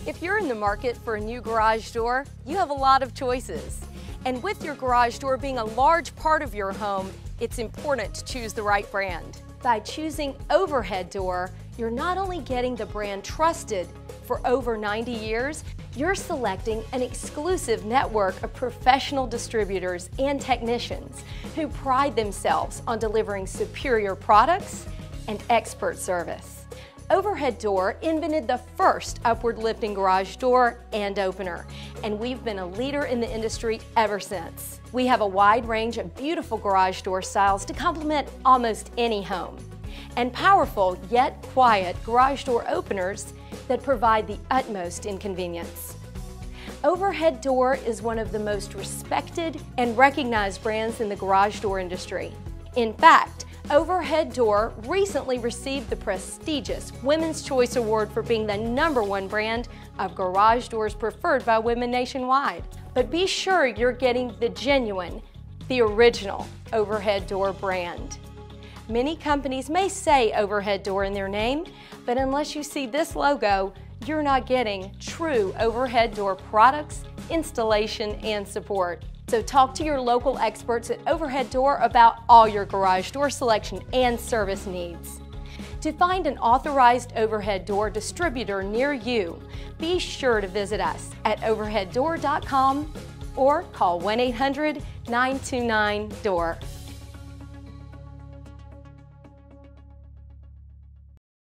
If you're in the market for a new garage door, you have a lot of choices. And with your garage door being a large part of your home, it's important to choose the right brand. By choosing Overhead Door, you're not only getting the brand trusted for over 90 years, you're selecting an exclusive network of professional distributors and technicians who pride themselves on delivering superior products and expert service. Overhead Door invented the first upward lifting garage door and opener, and we've been a leader in the industry ever since. We have a wide range of beautiful garage door styles to complement almost any home, and powerful yet quiet garage door openers that provide the utmost inconvenience. Overhead Door is one of the most respected and recognized brands in the garage door industry. In fact, Overhead Door recently received the prestigious Women's Choice Award for being the #1 brand of garage doors preferred by women nationwide. But be sure you're getting the genuine, the original Overhead Door brand. Many companies may say Overhead Door in their name, but unless you see this logo, you're not getting true Overhead Door products, installation, and support. So talk to your local experts at Overhead Door about all your garage door selection and service needs. To find an authorized Overhead Door distributor near you, be sure to visit us at overheaddoor.com or call 1-800-929-DOOR.